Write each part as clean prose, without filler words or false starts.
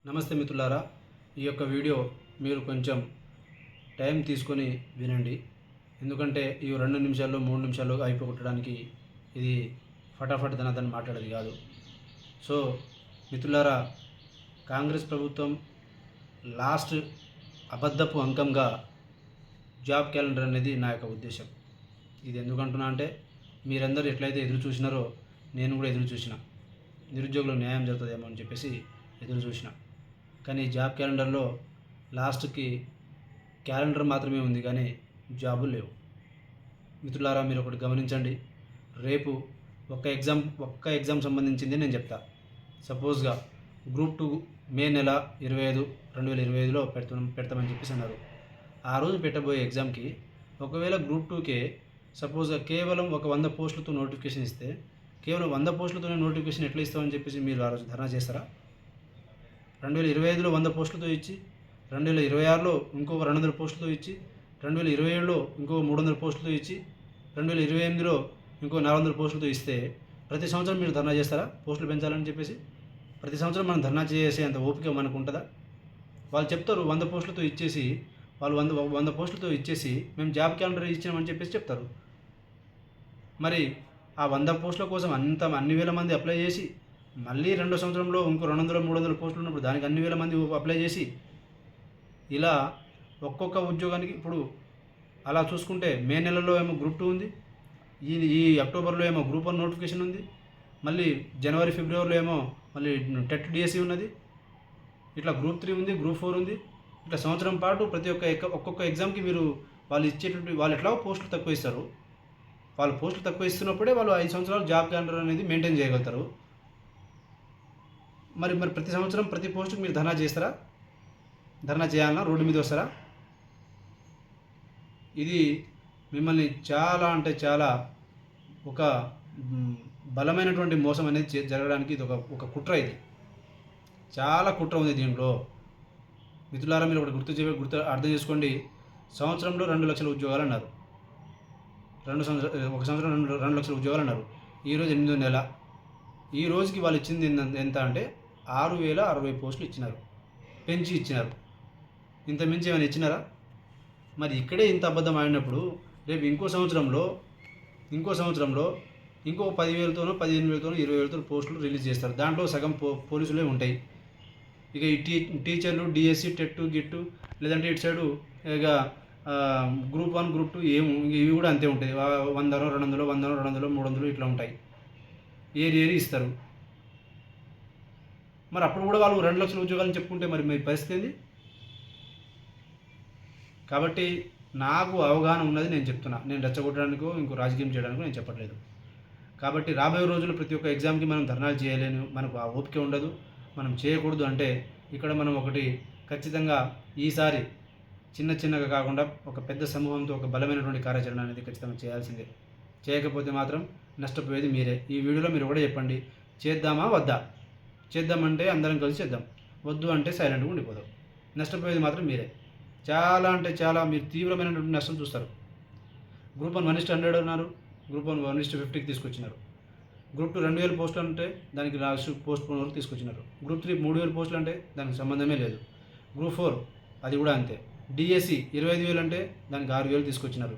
నమస్తే మిత్రులారా, ఈ యొక్క వీడియో మీరు కొంచెం టైం తీసుకొని వినండి. ఎందుకంటే ఈ 2 నిమిషాల్లో 3 నిమిషాల్లో అయిపోగొట్టడానికి ఇది ఫటాఫట్ ధనాధన్ మాట్లాడేది కాదు. సో మిత్రులారా, కాంగ్రెస్ ప్రభుత్వం లాస్ట్ అబద్ధపు అంకంగా జాబ్ క్యాలెండర్ అనేది నా యొక్క ఉద్దేశం. ఇది ఎందుకంటున్నా అంటే మీరందరూ ఎట్లయితే ఎదురు చూసినారో నేను కూడా ఎదురు చూసిన. నిరుద్యోగులకు న్యాయం జరుగుతుందేమో అని చెప్పేసి ఎదురు చూసిన. కానీ జాబ్ క్యాలెండర్లో లాస్ట్కి క్యాలెండర్ మాత్రమే ఉంది, కానీ జాబులు లేవు. మిత్రులారా, మీరు ఒకటి గమనించండి. రేపు ఒక్క ఎగ్జామ్ సంబంధించింది నేను చెప్తా. సపోజ్గా గ్రూప్ 2 మే నెల 25, 2025లో పెడతామని చెప్పేసి అన్నారు. ఆ రోజు పెట్టబోయే ఎగ్జామ్కి ఒకవేళ గ్రూప్ 2కే సపోజ్గా కేవలం ఒక 100 పోస్టులతో నోటిఫికేషన్ ఇస్తే, కేవలం 100 పోస్టులతోనే నోటిఫికేషన్ ఎట్లా ఇస్తామని చెప్పేసి మీరు ఆ రోజు ధర్నా చేస్తారా? 2025లో 100 పోస్టులతో ఇచ్చి, 2026లో ఇంకొక 200 పోస్టులతో ఇచ్చి, 2027లో ఇంకో 300 పోస్టులతో ఇచ్చి, 2028లో ఇంకో 400 పోస్టులతో ఇస్తే ప్రతి సంవత్సరం మీరు ధర్నా చేస్తారా పోస్టులు పెంచాలని చెప్పేసి? ప్రతి సంవత్సరం మనం ధర్నా చేసే అంత ఓపిక మనకు ఉంటుందా? వాళ్ళు చెప్తారు 100 పోస్టులతో ఇచ్చేసి, వాళ్ళు 100 పోస్టులతో ఇచ్చేసి మేము జాబ్ క్యాలెండర్ ఇచ్చామని చెప్పేసి చెప్తారు. మరి ఆ 100 పోస్టుల కోసం అన్ని వేల మంది అప్లై చేసి, మళ్ళీ 2వ సంవత్సరంలో ఇంకో 200, 300 పోస్టులు ఉన్నప్పుడు దానికి అన్ని వేల మంది అప్లై చేసి, ఇలా ఒక్కొక్క ఉద్యోగానికి ఇప్పుడు అలా చూసుకుంటే మే నెలలో ఏమో గ్రూప్ 2 ఉంది, ఈ అక్టోబర్లో ఏమో గ్రూప్ 1 నోటిఫికేషన్ ఉంది, మళ్ళీ జనవరి ఫిబ్రవరిలో ఏమో మళ్ళీ టెట్ డిఎస్సి ఉన్నది, ఇట్లా గ్రూప్ 3 ఉంది, గ్రూప్ 4 ఉంది. ఇట్లా సంవత్సరం పాటు ప్రతి ఒక్కొక్క ఎగ్జామ్కి మీరు వాళ్ళు ఎట్లా పోస్టులు తక్కువ ఇస్తారు. వాళ్ళు పోస్టులు తక్కువ ఇస్తున్నప్పుడే వాళ్ళు 5 సంవత్సరాలు జాబ్ క్యాలెండర్ అనేది మెయింటైన్ చేయగలుగుతారు. మరి ప్రతి సంవత్సరం ప్రతి పోస్టుకు మీరు ధర్నా చేస్తారా? ధర్నా చేయాలన్నా రోడ్డు మీద వస్తారా? ఇది మిమ్మల్ని చాలా అంటే చాలా ఒక బలమైనటువంటి మోసం అనేది జరగడానికి ఇది ఒక కుట్ర. ఇది చాలా కుట్ర ఉంది దీంట్లో. మిత్రులారా, మీరు ఒకటి గుర్తు అర్థం చేసుకోండి. సంవత్సరంలో 2 లక్షల ఉద్యోగాలు అన్నారు. ఒక సంవత్సరం 2 లక్షల ఉద్యోగాలు అన్నారు. ఈరోజు 8వ నెల. ఈ రోజుకి వాళ్ళు ఇచ్చింది ఎంత అంటే 6060 పోస్టులు ఇచ్చినారు, పెంచి ఇచ్చినారు. ఇంత మించి ఏమైనా ఇచ్చినారా? మరి ఇక్కడే ఇంత అబద్ధం ఆడినప్పుడు రేపు ఇంకో సంవత్సరంలో ఇంకో 10,000తోనో 15,000తోనో 20,000తోనో పోస్టులు రిలీజ్ చేస్తారు. దాంట్లో సగం పోలీసులే ఉంటాయి. ఇక ఈ టీచర్లు డిఎస్సి, టెట్, గిట్టు, లేదంటే ఇటు సైడు ఇక గ్రూప్ 1, గ్రూప్ 2 ఇవి కూడా అంతే ఉంటాయి. 100, 200, 100, 200, 300 ఇట్లా ఉంటాయి. ఏరి ఇస్తారు. మరి అప్పుడు కూడా వాళ్ళు 2 లక్షల ఉద్యోగాలను చెప్పుకుంటే మరి మీ పరిస్థితి ఏంది? కాబట్టి నాకు అవగాహన ఉన్నది నేను చెప్తున్నా. నేను రెచ్చగొట్టడానికో ఇంకో రాజకీయం చేయడానికో నేను చెప్పట్లేదు. కాబట్టి రాబోయే రోజుల్లో ప్రతి ఒక్క ఎగ్జామ్కి మనం ధర్నాలు చేయలేను, మనకు ఆ ఓపిక ఉండదు, మనం చేయకూడదు. అంటే ఇక్కడ మనం ఒకటి ఖచ్చితంగా ఈసారి చిన్నగా కాకుండా ఒక పెద్ద సమూహంతో ఒక బలమైనటువంటి కార్యాచరణ అనేది ఖచ్చితంగా చేయాల్సిందే. చేయకపోతే మాత్రం నష్టపోయేది మీరే. ఈ వీడియోలో మీరు కూడా చెప్పండి, చేద్దామా వద్దా? చేద్దామంటే అందరం కలిసి చేద్దాం, వద్దు అంటే సైలెంట్గా ఉండిపోదాం. నష్టపోయేది మాత్రం మీరే. చాలా అంటే చాలా మీరు తీవ్రమైనటువంటి నష్టం చూస్తారు. గ్రూప్ 1 1:100 అన్నారు, గ్రూప్ 1 1:50కి తీసుకొచ్చినారు. గ్రూప్ 2 2,000 పోస్టులు అంటే దానికి లాస్ట్ పోస్ట్ పోన్ వరకు తీసుకొచ్చినారు. గ్రూప్ 3 3,000 పోస్టులు అంటే దానికి సంబంధమే లేదు. గ్రూప్ 4 అది కూడా అంతే. డిఎస్సి 25,000 అంటే దానికి 6,000 తీసుకొచ్చినారు.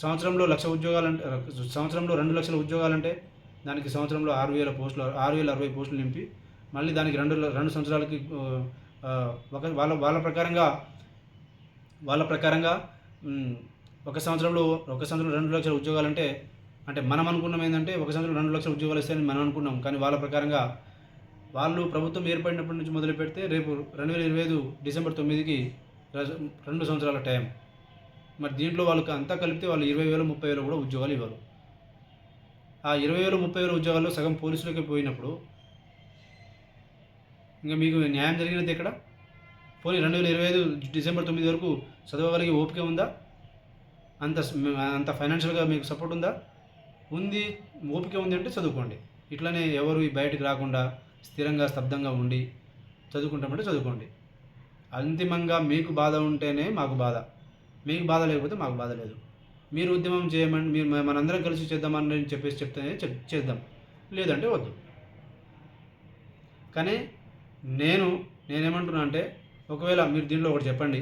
సంవత్సరంలో 1,00,000 ఉద్యోగాలంటే, సంవత్సరంలో 2 లక్షల ఉద్యోగాలంటే దానికి సంవత్సరంలో 6,000 పోస్టులు 6,060 పోస్టులు నింపి మళ్ళీ దానికి 2 సంవత్సరాలకి వాళ్ళ ప్రకారంగా ఒక సంవత్సరంలో 2 లక్షల ఉద్యోగాలంటే, అంటే మనం అనుకున్నాం ఏంటంటే ఒక సంవత్సరం 2 లక్షల ఉద్యోగాలు ఇస్తాయని మనం అనుకున్నాం. కానీ వాళ్ళ ప్రకారంగా వాళ్ళు ప్రభుత్వం ఏర్పడినప్పటి నుంచి మొదలు పెడితే రేపు 2025 డిసెంబర్ 9కి 2 సంవత్సరాల టైం. మరి దీంట్లో వాళ్ళకి అంతా కలిపితే వాళ్ళు 20,000 30,000 కూడా ఉద్యోగాలు ఇవ్వరు. ఆ 20,000 30,000 ఉద్యోగాల్లో సగం పోలీసులకి పోయినప్పుడు ఇంకా మీకు న్యాయం జరిగినది ఎక్కడ? పోనీ 2025 డిసెంబర్ 9 వరకు చదవగలిగే ఓపిక ఉందా? అంత ఫైనాన్షియల్గా మీకు సపోర్ట్ ఉందా? ఉంది. ఓపిక ఉంది అంటే చదువుకోండి. ఇట్లనే ఎవరు బయటకు రాకుండా స్థిరంగా స్తబ్దంగా ఉండి చదువుకుంటామంటే చదువుకోండి. అంతిమంగా మీకు బాధ ఉంటేనే మాకు బాధ, మీకు బాధ లేకపోతే మాకు బాధ లేదు. మీరు ఉద్యమం చేయమని, మీరు మనందరం కలిసి చేద్దామని చెప్తేనే చేద్దాం, లేదంటే వద్దు. కానీ నేను నేనేమంటున్నా అంటే ఒకవేళ మీరు దీంట్లో ఒకటి చెప్పండి.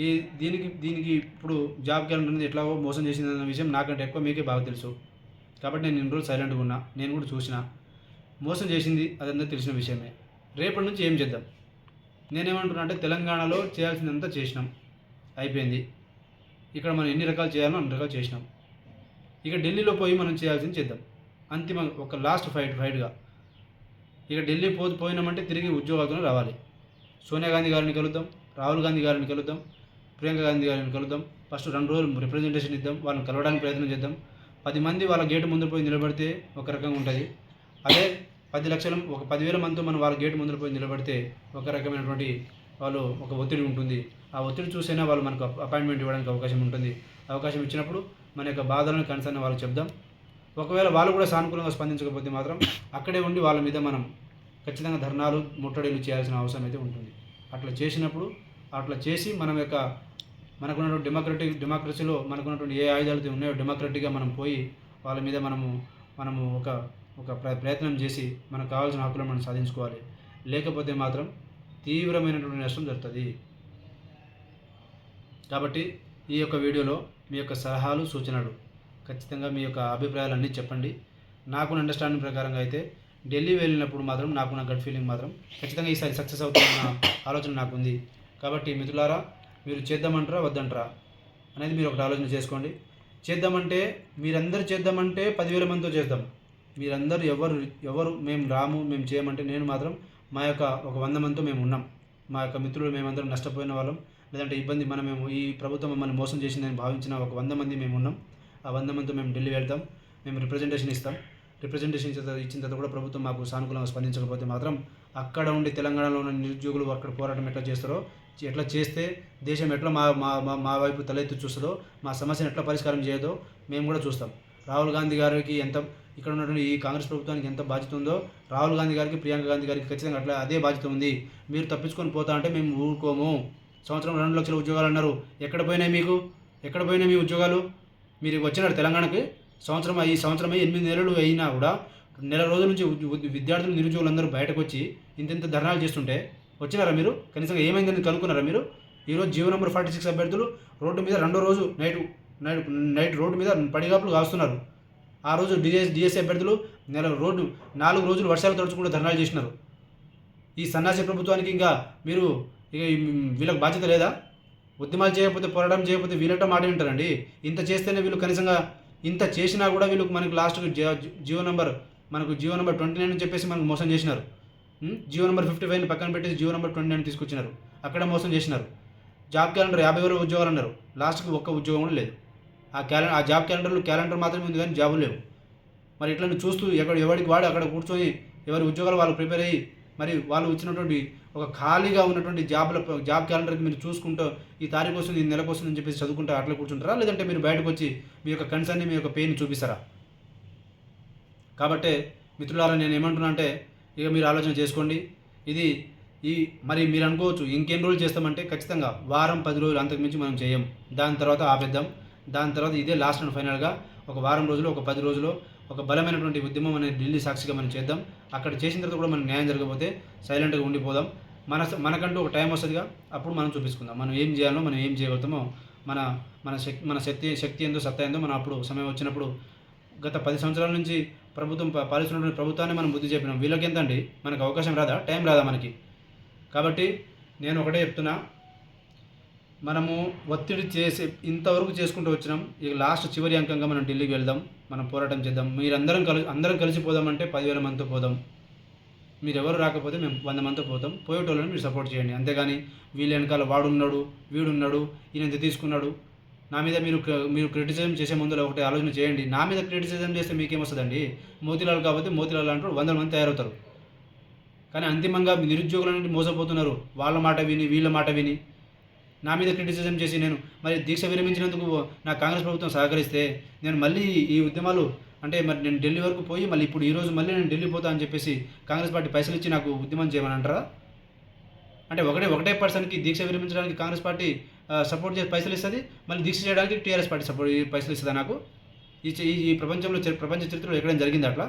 ఈ దీనికి ఇప్పుడు జాబ్ క్యాలెండర్ అనేది ఎట్లాగో మోసం చేసిందన్న విషయం నాకంటే ఎక్కువ మీకే బాగా తెలుసు. కాబట్టి నేను ఇన్ని రోజులు సైలెంట్‌గా ఉన్నా. నేను కూడా చూసిన. మోసం చేసింది అదందరికీ తెలిసిన విషయమే. రేపటి నుంచి ఏం చేద్దాం? నేనేమంటున్నా అంటే తెలంగాణలో చేయాల్సిందంతా చేసినాం. అయిపోయింది. ఇక్కడ మనం ఎన్ని రకాలు చేయాలో అన్ని రకాలు చేసినాం. ఇక ఢిల్లీలో పోయి మనం చేయాల్సింది చేద్దాం. అంతిమ ఒక లాస్ట్ ఫైట్‌గా. ఇక ఢిల్లీ పోయినామంటే తిరిగి ఉద్యోగాలతోనే రావాలి. సోనియా గాంధీ గారిని కలుద్దాం, రాహుల్ గాంధీ గారిని కలుద్దాం, ప్రియాంక గాంధీ గారిని కలుద్దాం. ఫస్ట్ 2 రోజులు రిప్రజెంటేషన్ ఇద్దాం. వాళ్ళని కలవడానికి ప్రయత్నం చేద్దాం. 10 మంది వాళ్ళ గేటు ముందు పోయి నిలబడితే ఒక రకంగా ఉంటుంది. అదే 10,000 మందితో మనం వాళ్ళ గేటు ముందర పోయి నిలబడితే ఒక రకమైనటువంటి వాళ్ళు ఒక ఒత్తిడి ఉంటుంది. ఆ ఒత్తిడి చూసైనా వాళ్ళు మనకు అపాయింట్మెంట్ ఇవ్వడానికి అవకాశం ఉంటుంది. అవకాశం ఇచ్చినప్పుడు మన యొక్క బాధలను కన్సర్న్ వాళ్ళకి చెప్దాం. ఒకవేళ వాళ్ళు కూడా సానుకూలంగా స్పందించకపోతే మాత్రం అక్కడే ఉండి వాళ్ళ మీద మనం ఖచ్చితంగా ధర్నాలు, ముట్టడిలు చేయాల్సిన అవసరం అయితే ఉంటుంది. అట్లా చేసి మనకున్నటువంటి డెమోక్రసీలో మనకున్నటువంటి ఏ ఆయుధాలు ఉన్నాయో డెమోక్రటిక్గా మనం పోయి వాళ్ళ మీద మనము ఒక ప్రయత్నం చేసి మనకు కావాల్సిన హక్కులను మనం సాధించుకోవాలి. లేకపోతే మాత్రం తీవ్రమైనటువంటి నష్టం జరుగుతుంది. కాబట్టి ఈ యొక్క వీడియోలో మీ యొక్క సలహాలు, సూచనలు ఖచ్చితంగా మీ యొక్క అభిప్రాయాలన్నీ చెప్పండి. నాకున్న అండర్స్టాండింగ్ ప్రకారంగా అయితే ఢిల్లీ వెళ్ళినప్పుడు మాత్రం నాకున్న గట్ ఫీలింగ్ మాత్రం ఖచ్చితంగా ఈసారి సక్సెస్ అవుతున్న ఆలోచన నాకు ఉంది. కాబట్టి మిత్రులారా, మీరు చేద్దామంటారా వద్దంటారా అనేది మీరు ఒకటి ఆలోచన చేసుకోండి. మీరందరూ చేద్దామంటే 10,000 మందితో చేద్దాం. మీరందరూ ఎవరు మేము చేయమంటే నేను మాత్రం మా యొక్క ఒక 100 మందితో మేము ఉన్నాం. మా యొక్క మిత్రులు మేమందరం నష్టపోయిన వాళ్ళం, లేదంటే మేము ఈ ప్రభుత్వం మమ్మల్ని మోసం చేసిందని భావించిన ఒక 100 మంది మేము ఉన్నాం. ఆ 100 మందితో మేము ఢిల్లీ వెళ్తాం. మేము రిప్రజెంటేషన్ ఇస్తాం. రిప్రజెంటేషన్ ఇచ్చిన తర్వాత కూడా ప్రభుత్వం మాకు సానుకూలంగా స్పందించకపోతే మాత్రం అక్కడ ఉండి తెలంగాణలో ఉన్న నిరుద్యోగులు అక్కడ పోరాటం ఎట్లా చేస్తారో, ఎట్లా చేస్తే దేశం ఎట్లా మా వైపు తలెత్తి చూస్తుందో, మా సమస్యను ఎట్లా పరిష్కారం చేయదో మేము కూడా చూస్తాం. రాహుల్ గాంధీ గారికి ఇక్కడ ఉన్నటువంటి ఈ కాంగ్రెస్ ప్రభుత్వానికి ఎంత బాధ్యత ఉందో రాహుల్ గాంధీ గారికి, ప్రియాంక గాంధీ గారికి ఖచ్చితంగా అదే బాధ్యత ఉంది. మీరు తప్పించుకొని పోతా అంటే మేము ఊరుకోము. సంవత్సరం 2 లక్షల ఉద్యోగాలు అన్నారు. ఎక్కడ పోయినాయి మీ ఉద్యోగాలు? మీరు వచ్చినారు తెలంగాణకి. ఈ సంవత్సరమే 8 నెలలు అయినా కూడా నెల రోజుల నుంచి విద్యార్థులు, నిరుద్యోగులు అందరూ బయటకు వచ్చి ఇంత ధర్నాలు చేస్తుంటే వచ్చినారా మీరు? కనీసంగా ఏమైందని కనుక్కున్నారా మీరు? ఈరోజు జీవో నెంబర్ 46 అభ్యర్థులు రోడ్డు మీద 2వ రోజు నైట్ రోడ్డు మీద పడిగాపులు కాస్తున్నారు. ఆ రోజు డిఎస్సీ అభ్యర్థులు 4 రోజులు వర్షాలు తడుచుకుంటూ ధర్నాలు చేసినారు. ఈ సన్నాసి ప్రభుత్వానికి ఇంకా వీళ్ళకి బాధ్యత లేదా? ఉద్యమాలు చేయకపోతే, పోరాటం చేయకపోతే వీళ్ళట మాట వింటారండి. ఇంత చేస్తేనే వీళ్ళు కనీసంగా ఇంత చేసినా కూడా వీళ్ళకి మనకి లాస్ట్కి జీవో నెంబర్ 29 అని చెప్పేసి మనకు మోసం చేసినారు. జీవో నెంబర్ 55 పక్కన పెట్టేసి జీవో నెంబర్ 29 తీసుకొచ్చినారు. అక్కడ మోసం చేసినారు. జాబ్ క్యాలెండర్ 50,000 ఉద్యోగాలు అన్నారు. లాస్ట్కి ఒక్క ఉద్యోగం కూడా లేదు. ఆ జాబ్ క్యాలెండర్ మాత్రమే ఉంది కానీ జాబులు లేవు. మరి ఇట్లా చూస్తూ ఎవరికి వాడు అక్కడ కూర్చొని ఎవరి ఉద్యోగాలు వాళ్ళు ప్రిపేర్ అయ్యి మరి వాళ్ళు వచ్చినటువంటి ఒక ఖాళీగా ఉన్నటువంటి జాబ్ క్యాలెండర్కి మీరు చూసుకుంటూ ఈ తారీఖు వస్తుంది, ఈ నెలకు వస్తుంది అని చెప్పేసి చదువుకుంటూ అట్లా కూర్చుంటారా? లేదంటే మీరు బయటకు వచ్చి మీ యొక్క కన్సర్న్ని, మీ యొక్క పెయిన్ చూపిస్తారా? కాబట్టి మిత్రులారా, నేను ఏమంటున్నా అంటే ఇక మీరు ఆలోచన చేసుకోండి. మరి మీరు అనుకోవచ్చు ఇంకెన్ని రోజులు చేస్తామంటే ఖచ్చితంగా వారం 10 రోజులు, అంతకుమించి మనం చేయం. దాని తర్వాత ఆపేద్దాం. దాని తర్వాత ఇదే లాస్ట్ అండ్ ఫైనల్గా ఒక వారం రోజులు, ఒక 10 రోజులు ఒక బలమైనటువంటి ఉద్యమం అనేది ఢిల్లీ సాక్షిగా మనం చేద్దాం. అక్కడ చేసిన తర్వాత కూడా మనకు న్యాయం జరగకపోతే సైలెంట్గా ఉండిపోదాం. మనకంటూ ఒక టైం వస్తుందిగా, అప్పుడు మనం చూపించుకుందాం మనం ఏం చేయాలో, మనం ఏం చేయగలుగుతామో, మన శక్తి ఏందో, సత్తా ఏందో మనం అప్పుడు సమయం వచ్చినప్పుడు. గత 10 సంవత్సరాల నుంచి పాలిస్తున్నటువంటి ప్రభుత్వాన్ని మనం బుద్ధి చెప్పినాం. వీళ్ళకి ఎంతండి? మనకు అవకాశం రాదా? టైం రాదా మనకి? కాబట్టి నేను ఒకటే చెప్తున్నా, మనము ఒత్తిడి చేసి ఇంతవరకు చేసుకుంటూ వచ్చినాం. ఇక లాస్ట్ చివరి అంకంగా మనం ఢిల్లీకి వెళ్దాం, మనం పోరాటం చేద్దాం. అందరం కలిసి పోదామంటే 10,000 మందితో పోదాం. మీరు ఎవరు రాకపోతే మేము 100 మందితో పోతాం. పోయేటోళ్ళని మీరు సపోర్ట్ చేయండి. అంతేగాని వీళ్ళ వెనకాల వాడున్నాడు, వీడున్నాడు, ఈయన ఎంత తీసుకున్నాడు, నా మీద మీరు క్రిటిసిజం చేసే ముందులో ఒకటి ఆలోచన చేయండి. నా మీద క్రిటిసిజం చేస్తే మీకేమొస్తుందండి? మోతీలాల్ కాబట్టి మోతీలాల్ అంటూ 100 మంది తయారవుతారు. కానీ అంతిమంగా నిరుద్యోగులన్నీ మోసపోతున్నారు. వాళ్ళ మాట విని, వీళ్ళ మాట విని నా మీద క్రిటిసిజం చేసి నేను మరి దీక్ష విరమించినందుకు నా కాంగ్రెస్ ప్రభుత్వం సహకరిస్తే నేను మళ్ళీ ఈ ఉద్యమాలు మరి నేను ఢిల్లీ వరకు పోయి మళ్ళీ ఇప్పుడు ఈరోజు మళ్ళీ నేను ఢిల్లీ పోతా అని చెప్పేసి కాంగ్రెస్ పార్టీ పైసలు ఇచ్చి నాకు ఉద్యమం చేయమని అంటారా? అంటే ఒకటే పర్సన్కి దీక్ష విరమించడానికి కాంగ్రెస్ పార్టీ సపోర్ట్ చేసి పైసలు ఇస్తుంది, మళ్ళీ దీక్ష చేయడానికి టీఆర్ఎస్ పార్టీ పైసలు ఇస్తుందా? నాకు ఈ ప్రపంచ చరిత్రలో ఎక్కడైనా జరిగింది అట్లా?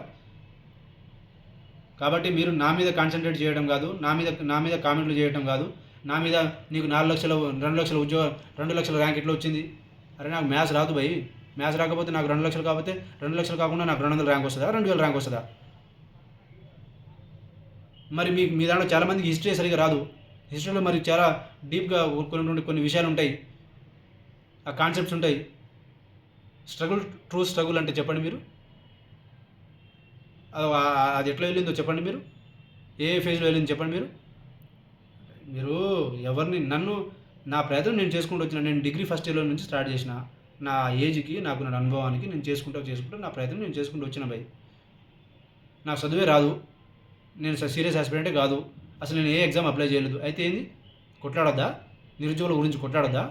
కాబట్టి మీరు నా మీద కాన్సన్ట్రేట్ చేయడం కాదు, నా మీద కామెంట్లు చేయడం కాదు, నా మీద నీకు 4 లక్షల 2 లక్షల ఉద్యోగం 2 లక్షల ర్యాంక్ ఎట్లా వచ్చింది? అరే నాకు మ్యాథ్స్ రాదు భయ్. మ్యాథ్స్ రాకపోతే నాకు 2 లక్షలు కాకపోతే 2 లక్షలు కాకుండా నాకు 200 ర్యాంక్ వస్తుందా, 2000 ర్యాంక్ వస్తుందా? మరి మీ దాంట్లో చాలామందికి హిస్టరీ సరిగా రాదు. హిస్టరీలో మరి చాలా డీప్గా కొన్ని విషయాలు ఉంటాయి, ఆ కాన్సెప్ట్స్ ఉంటాయి. ట్రూ స్ట్రగుల్ అంటే చెప్పండి మీరు, అది ఎట్లా వెళ్ళిందో చెప్పండి మీరు, ఏ ఫేజ్లో వెళ్ళిందో చెప్పండి మీరు. మీరు ఎవరిని నా ప్రయత్నం నేను చేసుకుంటూ వచ్చిన. నేను డిగ్రీ ఫస్ట్ ఇయర్లో నుంచి స్టార్ట్ చేసిన. నా ఏజ్కి నా అనుభవానికి నేను చేసుకుంటూ నా ప్రయత్నం నేను చేసుకుంటూ వచ్చిన భయ్. నాకు చదువే రాదు, నేను సీరియస్ ఆస్పిరెంటే కాదు, అసలు నేను ఏ ఎగ్జామ్ అప్లై చేయలేదు. అయితే ఏంది, కొట్లాడొద్దా? నిరుద్యోగుల గురించి కొట్లాడొద్దా?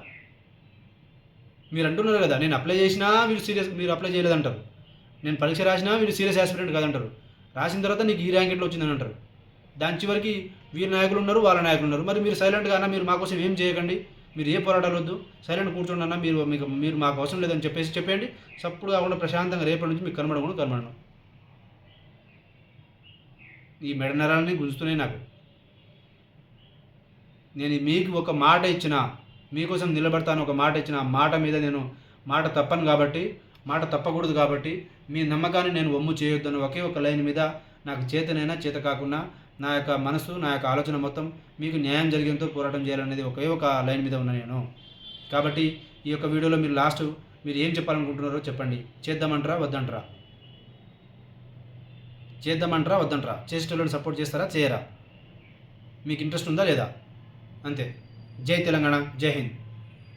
మీరు అంటున్నారు కదా, నేను అప్లై చేసినా మీరు అప్లై చేయలేదంటారు, నేను పరీక్ష రాసినా వీడు సీరియస్ ఆస్పిరెంట్ కాదంటారు, రాసిన తర్వాత నీకు ఈ ర్యాంక్ ఎట్లా వచ్చిందని అంటారు. దాని చివరికి వీరి నాయకులు ఉన్నారు, వాళ్ళ నాయకులు ఉన్నారు. మరి మీరు సైలెంట్గా అన్న, మీరు మా కోసం ఏం చేయకండి, మీరు ఏ పోరాటాలు వద్దు, సైలెంట్ కూర్చోండి అన్న, మీరు మాకు అవసరం లేదని చెప్పండి. సప్పుడు కాకుండా ప్రశాంతంగా రేపటి నుంచి మీకు కనబడను. ఈ మెడ నరాలని గుంజుతున్నాయి నాకు. నేను మీకు ఒక మాట ఇచ్చిన, మీకోసం నిలబడతాను ఒక మాట ఇచ్చిన, మాట మీద నేను మాట తప్పకూడదు కాబట్టి మీ నమ్మకాన్ని నేను వమ్ము చేయొద్దని ఒకే ఒక లైన్ మీద, నాకు చేతనైనా చేత కాకుండా నా యొక్క మనసు, నా యొక్క ఆలోచన మొత్తం మీకు న్యాయం జరిగేంతో పోరాటం చేయాలనేది ఒకే ఒక లైన్ మీద ఉన్నా నేను. కాబట్టి ఈ యొక్క వీడియోలో మీరు ఏం చెప్పాలనుకుంటున్నారో చెప్పండి. చేద్దామంటారా వద్దంటారా? చేసేటోళ్ళని సపోర్ట్ చేస్తారా, చేయరా? మీకు ఇంట్రెస్ట్ ఉందా లేదా? అంతే. జై తెలంగాణ, జై హింద్.